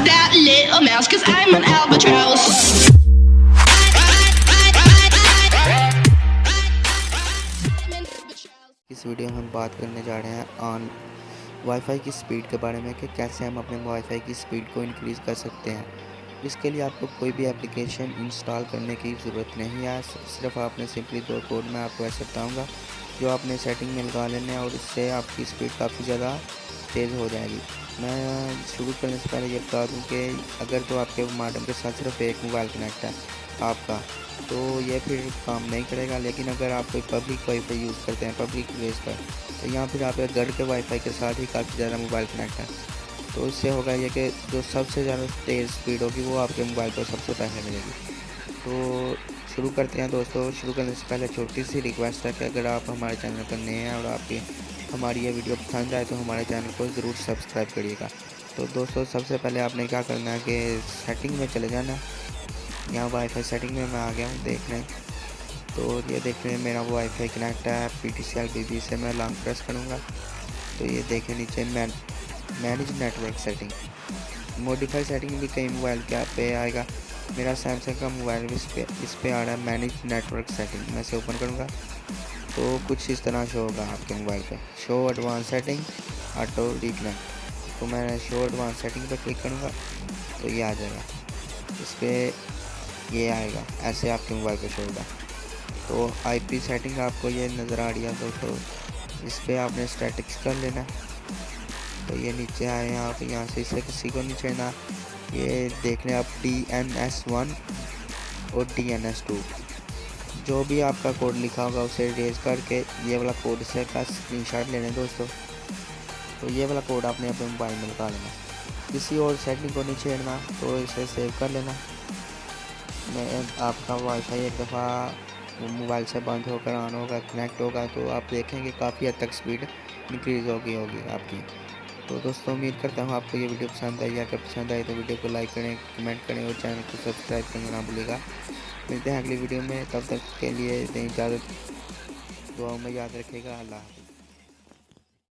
that little mouse, 'cause I'm an albatross. इस video में हम बात करने जा रहे हैं ऑन वाईफाई की स्पीड के बारे में कि कैसे हम अपने वाईफाई की स्पीड को इंक्रीज़ कर सकते हैं। इसके लिए आपको कोई भी एप्लीकेशन इंस्टॉल करने की ज़रूरत नहीं है। सिर्फ आपने सिंपली 2 कोड मैं आपको ऐसे बताऊँगा जो आपने सेटिंग में लगा लेने हैं और इससे आपकी स्पीड काफ़ी ज़्यादा तेज़ हो जाएगी। मैं शुरू करने से पहले ये बता दूँ कि अगर तो आपके मॉडेम के साथ सिर्फ एक मोबाइल कनेक्ट है आपका, तो ये फिर काम नहीं करेगा। लेकिन अगर आप कोई पब्लिक वाईफाई यूज़ करते हैं पब्लिक प्लेस पर, तो यहाँ फिर आपके घर के वाईफाई के साथ ही काफ़ी ज़्यादा मोबाइल कनेक्ट है, तो इससे होगा ये कि जो सबसे ज़्यादा तेज़ स्पीड होगी वो आपके मोबाइल पर सबसे पहले मिलेगी। तो शुरू करते हैं दोस्तों। शुरू करने से पहले छोटी सी रिक्वेस्ट है कि अगर आप हमारे चैनल पर नए हैं और आपकी हमारी ये वीडियो पसंद आए तो हमारे चैनल को ज़रूर सब्सक्राइब करिएगा। तो दोस्तों सबसे पहले आपने क्या करना है कि सेटिंग में चले जाना है। यहाँ वाईफाई सेटिंग में मैं आ गया हूँ देखने। तो ये देखने मेरा वाईफाई कनेक्ट है PTCL BB से। मैं लॉन्ग प्रेस करूँगा तो ये देखें नीचे manage network setting, modify setting भी कई मोबाइल के पे आएगा। मेरा सैमसंग का मोबाइल भी इस पे आ रहा है मैनेज नेटवर्क सेटिंग। मैं इसे ओपन करूँगा तो कुछ इस तरह शो होगा आपके मोबाइल पे, show advance setting auto reconnect. तो मैं शो एडवांस सेटिंग पर क्लिक करूँगा तो ये आ जाएगा। इस पर ये आएगा ऐसे आपके मोबाइल पे शो होगा। तो IP सेटिंग आपको ये नज़र आ रही है दोस्तों, इस पर आपने स्टैटिक्स कर लेना। तो ये नीचे आए हैं आप, यहाँ से इसे किसी को नहीं छेड़ना। ये देख लें आप DNS1 और DNS2 जो भी आपका कोड लिखा होगा उसे रेज करके ये वाला कोड से का स्क्रीनशॉट लेना दोस्तों। तो ये वाला कोड आपने अपने मोबाइल में लगा लेना, किसी और सेटिंग को नहीं छेड़ना। तो इसे सेव कर लेना। मैं आपका वाईफाई एक दफ़ा मोबाइल से बंद होकर ऑन होगा कनेक्ट होगा तो आप देखेंगे काफ़ी हद तक स्पीड इंक्रीज़ होगी आपकी। तो दोस्तों उम्मीद करता हूँ आपको ये वीडियो पसंद आई। अगर पसंद आई तो वीडियो को लाइक करें, कमेंट करें और चैनल को सब्सक्राइब करना ना भूलिएगा। मिलते हैं अगली वीडियो में, तब तक के लिए दें इजाज़त। दुआओं में याद रखिएगा। अल्लाह।